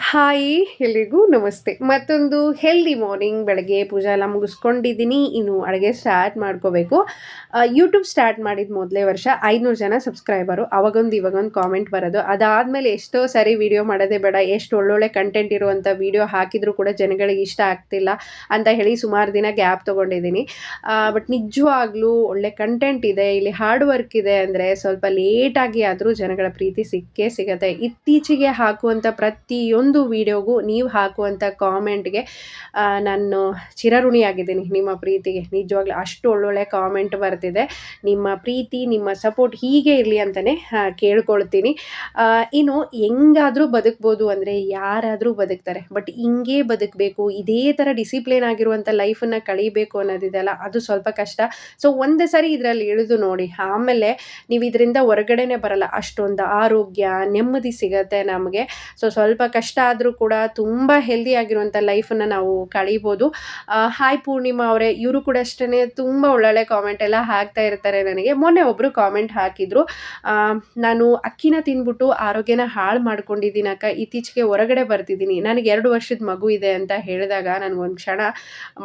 Hi! ಎಲ್ರಿಗೂ ನಮಸ್ತೆ. ಮತ್ತೊಂದು ಹೆಲ್ದಿ ಮಾರ್ನಿಂಗ್ ಬೆಳಗ್ಗೆ ಪೂಜೆ ಎಲ್ಲ ಮುಗಿಸ್ಕೊಂಡಿದ್ದೀನಿ. ಇನ್ನು ಅಡುಗೆ ಸ್ಟಾರ್ಟ್ ಮಾಡ್ಕೋಬೇಕು. ಯೂಟ್ಯೂಬ್ ಸ್ಟಾರ್ಟ್ ಮಾಡಿದ ಮೊದಲೇ ವರ್ಷ 500 ಜನ ಸಬ್ಸ್ಕ್ರೈಬರು. ಅವಾಗೊಂದು ಇವಾಗೊಂದು ಕಾಮೆಂಟ್ ಬರೋದು. ಅದಾದಮೇಲೆ ಎಷ್ಟೋ ಸಾರಿ ವಿಡಿಯೋ ಮಾಡೋದೇ ಬೇಡ, ಎಷ್ಟು ಒಳ್ಳೊಳ್ಳೆ ಕಂಟೆಂಟ್ ಇರುವಂಥ ವಿಡಿಯೋ ಹಾಕಿದರೂ ಕೂಡ ಜನಗಳಿಗೆ ಇಷ್ಟ ಆಗ್ತಿಲ್ಲ ಅಂತ ಹೇಳಿ ಸುಮಾರು ದಿನ ಗ್ಯಾಪ್ ತೊಗೊಂಡಿದ್ದೀನಿ. ಬಟ್ ನಿಜವಾಗ್ಲೂ ಒಳ್ಳೆ ಕಂಟೆಂಟ್ ಇದೆ, ಇಲ್ಲಿ ಹಾರ್ಡ್ ವರ್ಕ್ ಇದೆ ಅಂದರೆ ಸ್ವಲ್ಪ ಲೇಟಾಗಿ ಆದರೂ ಜನಗಳ ಪ್ರೀತಿ ಸಿಕ್ಕೇ ಸಿಗುತ್ತೆ. ಇತ್ತೀಚೆಗೆ ಹಾಕುವಂಥ ಪ್ರತಿಯೊಂದು ವಿಡಿಯೋಗೂ ನೀವು ಹಾಕುವಂಥ ಕಾಮೆಂಟ್ಗೆ ನಾನು ಚಿರಋಣಿಯಾಗಿದ್ದೀನಿ. ನಿಮ್ಮ ಪ್ರೀತಿಗೆ ನಿಜವಾಗ್ಲೂ ಅಷ್ಟು ಒಳ್ಳೊಳ್ಳೆ ಕಾಮೆಂಟ್ ಬರ್ತಿದೆ. ನಿಮ್ಮ ಪ್ರೀತಿ, ನಿಮ್ಮ ಸಪೋರ್ಟ್ ಹೀಗೆ ಇರಲಿ ಅಂತಲೇ ಕೇಳ್ಕೊಳ್ತೀನಿ. ಇನ್ನು ಹೆಂಗಾದರೂ ಬದುಕ್ಬೋದು ಅಂದರೆ ಯಾರಾದರೂ ಬದುಕ್ತಾರೆ. ಬಟ್ ಹಿಂಗೇ ಬದುಕಬೇಕು, ಇದೇ ಥರ ಡಿಸಿಪ್ಲಿನ್ ಆಗಿರುವಂಥ ಲೈಫನ್ನು ಕಳೀಬೇಕು ಅನ್ನೋದಿದೆಯಲ್ಲ, ಅದು ಸ್ವಲ್ಪ ಕಷ್ಟ. ಸೊ ಒಂದು ಸರಿ ಇದರಲ್ಲಿ ಇಳಿದು ನೋಡಿ, ಆಮೇಲೆ ನೀವು ಇದರಿಂದ ಹೊರಗಡೆನೇ ಬರಲ್ಲ. ಅಷ್ಟೊಂದು ಆರೋಗ್ಯ, ನೆಮ್ಮದಿ ಸಿಗತ್ತೆ ನಮಗೆ. ಸೊ ಸ್ವಲ್ಪ ಕಷ್ಟ ಆದರೂ ಕೂಡ ತುಂಬ ಹೆಲ್ದಿ ಆಗಿರುವಂಥ ಲೈಫನ್ನು ನಾವು ಕಳೀಬೋದು. ಹಾಯ್ ಪೂರ್ಣಿಮಾ ಅವರೇ, ಇವರು ಕೂಡ ಅಷ್ಟೇ ತುಂಬ ಒಳ್ಳೊಳ್ಳೆ ಕಾಮೆಂಟ್ ಎಲ್ಲ ಹಾಕ್ತಾ ಇರ್ತಾರೆ ನನಗೆ. ಮೊನ್ನೆ ಒಬ್ಬರು ಕಾಮೆಂಟ್ ಹಾಕಿದರು, ನಾನು ಅಕ್ಕಿನ ತಿಂದ್ಬಿಟ್ಟು ಆರೋಗ್ಯನ ಹಾಳು ಮಾಡ್ಕೊಂಡಿದ್ದೀನಿ ಅಕ್ಕ, ಇತ್ತೀಚೆಗೆ ಹೊರಗಡೆ ಬರ್ತಿದ್ದೀನಿ, ನನಗೆ 2 ವರ್ಷದ ಮಗು ಇದೆ ಅಂತ ಹೇಳಿದಾಗ ನನಗೊಂದು ಕ್ಷಣ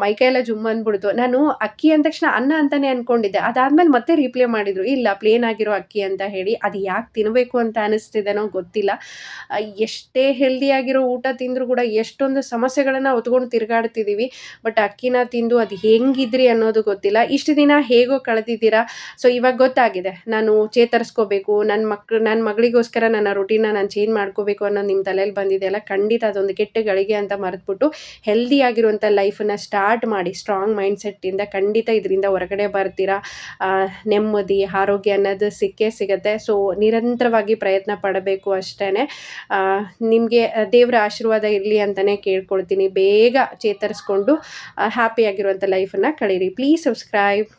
ಮೈಕೈಯೆಲ್ಲ ಜುಮ್ ಅಂದ್ಬಿಡ್ತು. ನಾನು ಅಕ್ಕಿ ಅಂದ ತಕ್ಷಣ ಅನ್ನ ಅಂತಲೇ ಅಂದ್ಕೊಂಡಿದ್ದೆ. ಅದಾದಮೇಲೆ ಮತ್ತೆ ರಿಪ್ಲೈ ಮಾಡಿದರು, ಇಲ್ಲ ಪ್ಲೇನ್ ಆಗಿರೋ ಅಕ್ಕಿ ಅಂತ ಹೇಳಿ. ಅದು ಯಾಕೆ ತಿನ್ನಬೇಕು ಅಂತ ಅನಿಸ್ತಿದೆನೋ ಗೊತ್ತಿಲ್ಲ. ಎಷ್ಟೇ ಹೆಲ್ದಿಯಾಗಿರೋ ಊಟ ತಿಂದರೂ ಕೂಡ ಎಷ್ಟೊಂದು ಸಮಸ್ಯೆಗಳನ್ನು ಹೊತ್ಕೊಂಡು ತಿರುಗಾಡ್ತಿದ್ದೀವಿ. ಬಟ್ ಅಕ್ಕಿನ ತಿಂದು ಅದು ಹೆಂಗಿದ್ರಿ ಅನ್ನೋದು ಗೊತ್ತಿಲ್ಲ. ಇಷ್ಟು ದಿನ ಹೇಗೋ ಕಳೆದಿದ್ದೀರಾ. ಸೊ ಇವಾಗ ಗೊತ್ತಾಗಿದೆ, ನಾನು ಚೇತರಿಸ್ಕೋಬೇಕು, ನನ್ನ ಮಗಳಿಗೋಸ್ಕರ ನನ್ನ ರುಟೀನ್ನ ನಾನು ಚೇಂಜ್ ಮಾಡ್ಕೋಬೇಕು ಅನ್ನೋದು ನಿಮ್ಮ ತಲೆಯಲ್ಲಿ ಬಂದಿದೆಯಲ್ಲ, ಖಂಡಿತ ಅದೊಂದು ಕೆಟ್ಟ ಗಳಿಗೆ ಅಂತ ಮರೆತುಬಿಟ್ಟು ಹೆಲ್ದಿಯಾಗಿರುವಂಥ ಲೈಫನ್ನು ಸ್ಟಾರ್ಟ್ ಮಾಡಿ. ಸ್ಟ್ರಾಂಗ್ ಮೈಂಡ್ಸೆಟ್ಟಿಂದ ಖಂಡಿತ ಇದರಿಂದ ಹೊರಗಡೆ ಬರ್ತೀರಾ. ನೆಮ್ಮದಿ, ಆರೋಗ್ಯ ಅನ್ನೋದು ಸಿಕ್ಕೇ ಸಿಗುತ್ತೆ. ಸೊ ನಿರಂತರವಾಗಿ ಪ್ರಯತ್ನ ಪಡಬೇಕು ಅಷ್ಟೇ. ನಿಮಗೆ ದೇವರ ಆಶೀರ್ವಾದ ಇರಲಿ ಅಂತಲೇ ಕೇಳ್ಕೊಳ್ತೀನಿ. ಬೇಗ ಚೇತರಿಸ್ಕೊಂಡು ಹ್ಯಾಪಿಯಾಗಿರುವಂಥ ಲೈಫನ್ನು ಕಳೀರಿ. Please subscribe.